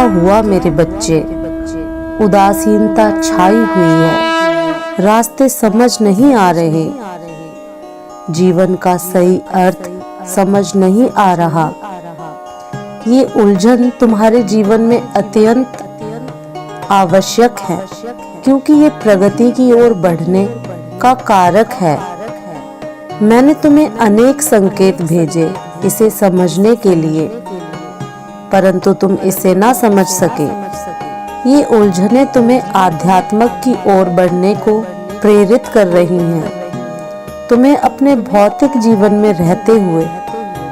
हुआ मेरे बच्चे, उदासीनता छाई हुई है, रास्ते समझ नहीं आ रहे, जीवन का सही अर्थ समझ नहीं आ रहा। ये उलझन तुम्हारे जीवन में अत्यंत आवश्यक है, क्योंकि ये प्रगति की ओर बढ़ने का कारक है। मैंने तुम्हें अनेक संकेत भेजे इसे समझने के लिए, परंतु तुम इसे ना समझ सके। ये उलझनें तुम्हें आध्यात्म की ओर बढ़ने को प्रेरित कर रही हैं। तुम्हें अपने भौतिक जीवन में रहते हुए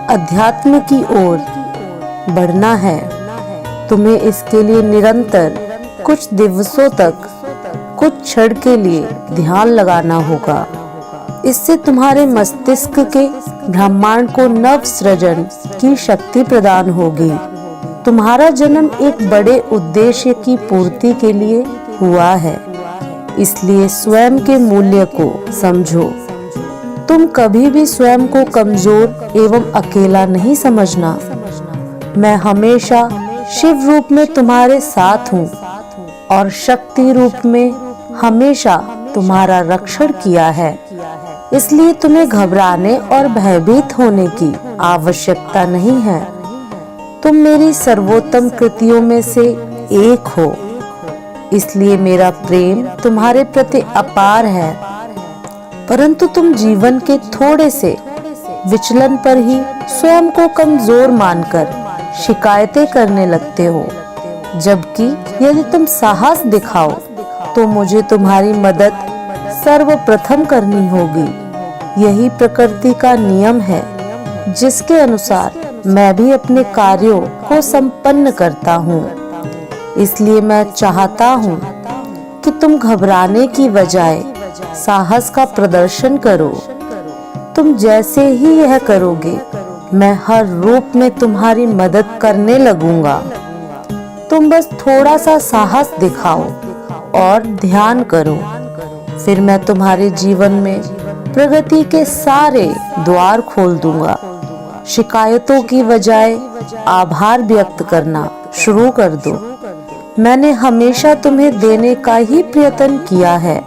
अध्यात्म की ओर बढ़ना है। तुम्हें इसके लिए निरंतर कुछ दिवसों तक कुछ क्षण के लिए ध्यान लगाना होगा। इससे तुम्हारे मस्तिष्क के ब्रह्मांड को नव सृजन की शक्ति प्रदान होगी। तुम्हारा जन्म एक बड़े उद्देश्य की पूर्ति के लिए हुआ है, इसलिए स्वयं के मूल्य को समझो। तुम कभी भी स्वयं को कमजोर एवं अकेला नहीं समझना। मैं हमेशा शिव रूप में तुम्हारे साथ हूँ और शक्ति रूप में हमेशा तुम्हारा रक्षण किया है। इसलिए तुम्हें घबराने और भयभीत होने की आवश्यकता नहीं है। तुम मेरी सर्वोत्तम कृतियों में से एक हो, इसलिए मेरा प्रेम तुम्हारे प्रति अपार है। परंतु तुम जीवन के थोड़े से विचलन पर ही स्वयं को कमजोर मानकर शिकायतें करने लगते हो, जबकि यदि तुम साहस दिखाओ तो मुझे तुम्हारी मदद सर्वप्रथम करनी होगी। यही प्रकृति का नियम है, जिसके अनुसार मैं भी अपने कार्यों को संपन्न करता हूँ। इसलिए मैं चाहता हूँ कि तुम घबराने की बजाय साहस का प्रदर्शन करो। तुम जैसे ही यह करोगे, मैं हर रूप में तुम्हारी मदद करने लगूंगा। तुम बस थोड़ा सा साहस दिखाओ और ध्यान करो, फिर मैं तुम्हारे जीवन में प्रगति के सारे द्वार खोल दूंगा। शिकायतों की बजाय आभार व्यक्त करना शुरू कर दो। मैंने हमेशा तुम्हें देने का ही प्रयत्न किया है,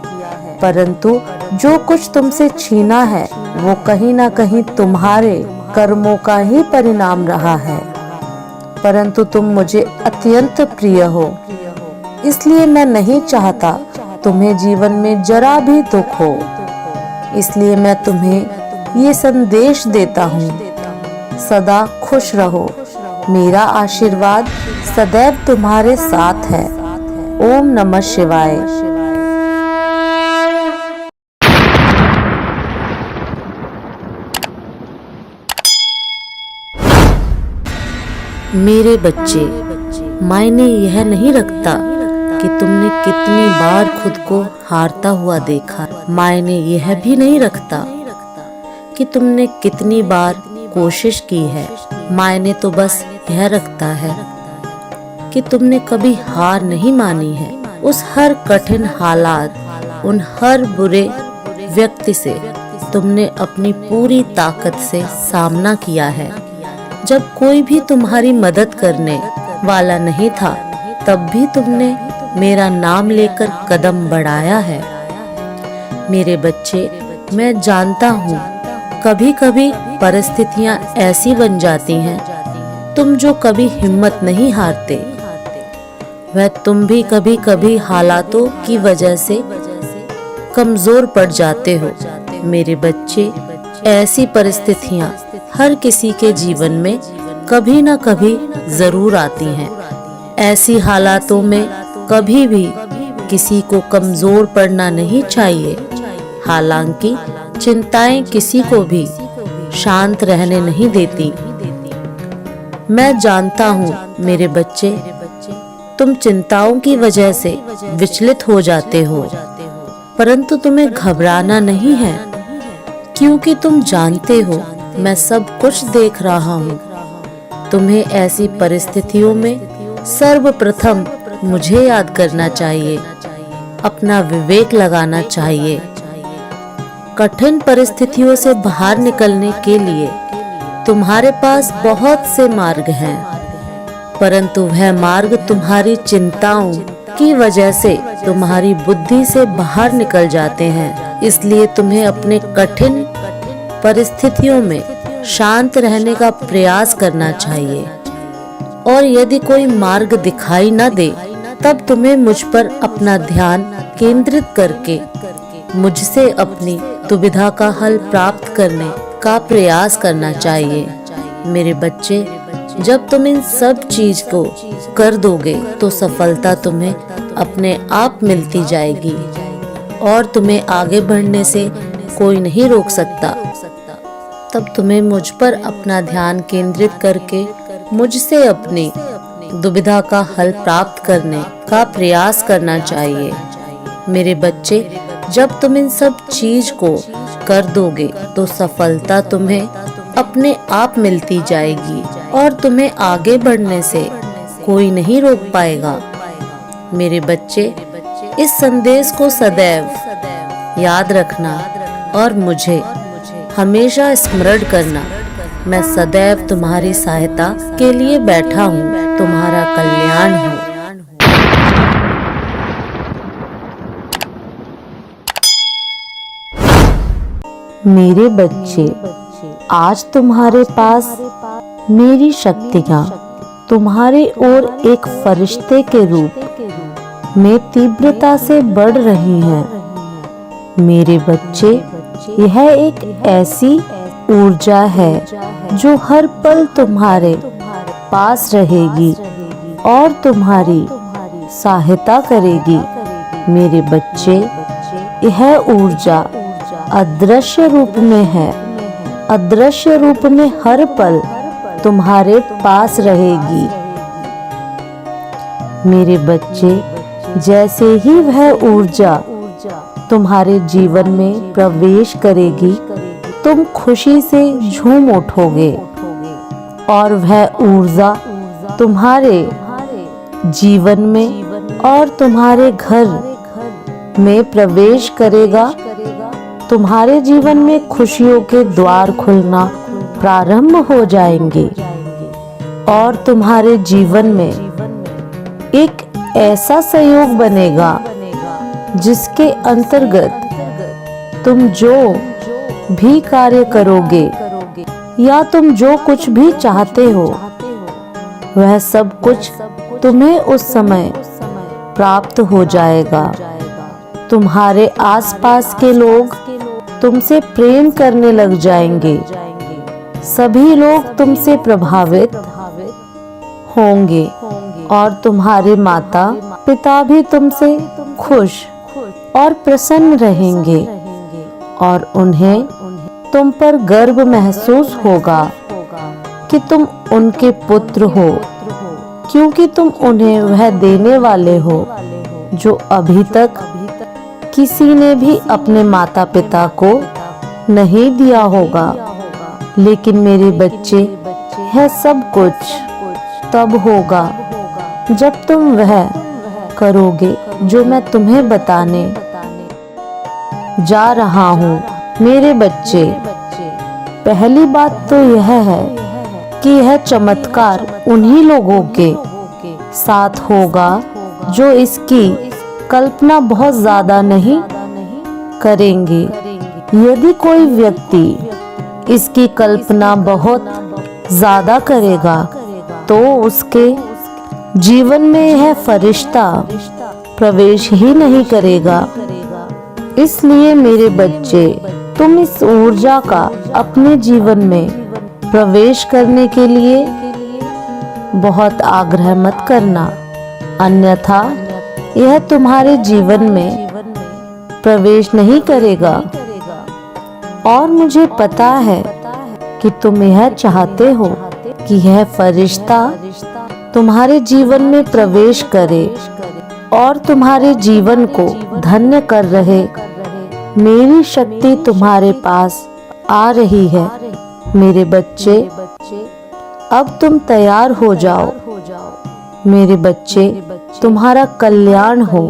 परंतु जो कुछ तुमसे छीना है वो कहीं ना कहीं तुम्हारे कर्मों का ही परिणाम रहा है। परंतु तुम मुझे अत्यंत प्रिय हो, इसलिए मैं नहीं चाहता तुम्हें जीवन में जरा भी दुख हो। इसलिए मैं तुम्हें ये संदेश देता हूँ, सदा खुश रहो। मेरा आशीर्वाद सदैव तुम्हारे साथ है। ओम नमः शिवाय। मेरे बच्चे, मायने यह नहीं रखता कि तुमने कितनी बार खुद को हारता हुआ देखा। मायने यह भी नहीं रखता कि तुमने कितनी बार कोशिश की है। मायने तो बस यह रखता है कि तुमने कभी हार नहीं मानी है। उस हर कठिन हालात, उन हर बुरे व्यक्ति से तुमने अपनी पूरी ताकत से सामना किया है। जब कोई भी तुम्हारी मदद करने वाला नहीं था, तब भी तुमने मेरा नाम लेकर कदम बढ़ाया है। मेरे बच्चे, मैं जानता हूँ कभी कभी परिस्थितियाँ ऐसी बन जाती हैं, तुम जो कभी हिम्मत नहीं हारते, वह तुम भी कभी कभी हालातों की वजह से कमजोर पड़ जाते हो। मेरे बच्चे, ऐसी परिस्थितियाँ हर किसी के जीवन में कभी न कभी जरूर आती हैं। ऐसी हालातों में कभी भी किसी को कमजोर पड़ना नहीं चाहिए। हालांकि चिंताएं किसी को भी शांत रहने नहीं देती। मैं जानता हूँ मेरे बच्चे, तुम चिंताओं की वजह से विचलित हो जाते हो, परंतु तुम्हें घबराना नहीं है, क्योंकि तुम जानते हो मैं सब कुछ देख रहा हूँ। तुम्हें ऐसी परिस्थितियों में सर्वप्रथम मुझे याद करना चाहिए, अपना विवेक लगाना चाहिए। कठिन परिस्थितियों से बाहर निकलने के लिए तुम्हारे पास बहुत से मार्ग हैं। परंतु वह मार्ग तुम्हारी चिंताओं की वजह से तुम्हारी बुद्धि से बाहर निकल जाते हैं। इसलिए तुम्हें अपने कठिन परिस्थितियों में शांत रहने का प्रयास करना चाहिए। और यदि कोई मार्ग दिखाई न दे तब तुम्हें मुझ पर अपना ध्यान केंद्रित करके मुझसे अपनी दुविधा का हल प्राप्त करने का प्रयास करना चाहिए। मेरे बच्चे, जब तुम इन सब चीज को कर दोगे तो सफलता तुम्हें अपने आप मिलती जाएगी और तुम्हें आगे बढ़ने से कोई नहीं रोक सकता। तब तुम्हें मुझ पर अपना ध्यान केंद्रित करके मुझसे अपनी दुविधा का हल प्राप्त करने का प्रयास करना चाहिए। मेरे बच्चे, जब तुम इन सब चीज को कर दोगे तो सफलता तुम्हें अपने आप मिलती जाएगी और तुम्हें आगे बढ़ने से कोई नहीं रोक पाएगा। मेरे बच्चे, इस संदेश को सदैव याद रखना और मुझे हमेशा स्मरण करना। मैं सदैव तुम्हारी सहायता के लिए बैठा हूँ, तुम्हारा कल्याण हो। मेरे बच्चे, आज तुम्हारे पास मेरी शक्तियाँ तुम्हारी ओर एक फरिश्ते के रूप में तीव्रता से बढ़ रही हैं। मेरे बच्चे, यह एक ऐसी ऊर्जा है जो हर पल तुम्हारे पास रहेगी और तुम्हारी सहायता करेगी। मेरे बच्चे, यह ऊर्जा अदृश्य रूप में है। अदृश्य रूप में हर पल तुम्हारे पास रहेगी। मेरे बच्चे, जैसे ही वह ऊर्जा तुम्हारे जीवन में प्रवेश करेगी तुम खुशी से झूम उठोगे और वह ऊर्जा तुम्हारे जीवन में और तुम्हारे घर में प्रवेश करेगा। तुम्हारे जीवन में खुशियों के द्वार खुलना प्रारंभ हो जाएंगे और तुम्हारे जीवन में एक ऐसा संयोग बनेगा जिसके अंतर्गत तुम जो भी कार्य करोगे या तुम जो कुछ भी चाहते हो वह सब कुछ तुम्हें उस समय प्राप्त हो जाएगा। तुम्हारे आसपास के लोग तुमसे प्रेम करने लग जाएंगे। सभी लोग तुमसे प्रभावित होंगे और तुम्हारे माता पिता भी तुमसे खुश और प्रसन्न रहेंगे और उन्हें तुम पर गर्व महसूस होगा कि तुम उनके पुत्र हो, क्योंकि तुम उन्हें वह देने वाले हो जो अभी तक किसी ने भी अपने माता पिता को नहीं दिया होगा। लेकिन मेरे बच्चे, यह सब कुछ तब होगा जब तुम वह करोगे जो मैं तुम्हें बताने जा रहा हूँ। मेरे बच्चे, पहली बात तो यह है कि यह चमत्कार उन्हीं लोगों के साथ होगा जो इसकी कल्पना बहुत ज्यादा नहीं करेंगे। यदि कोई व्यक्ति इसकी कल्पना बहुत ज्यादा करेगा तो उसके जीवन में यह फरिश्ता प्रवेश ही नहीं करेगा। इसलिए मेरे बच्चे, तुम इस ऊर्जा का अपने जीवन में प्रवेश करने के लिए बहुत आग्रह मत करना, अन्यथा यह तुम्हारे जीवन में प्रवेश नहीं करेगा। और मुझे पता है कि तुम यह चाहते हो कि यह फरिश्ता तुम्हारे जीवन में प्रवेश करे और तुम्हारे जीवन को धन्य कर रहे। मेरी शक्ति तुम्हारे पास आ रही है। मेरे बच्चे, अब तुम तैयार हो जाओ। मेरे बच्चे, तुम्हारा कल्याण हो।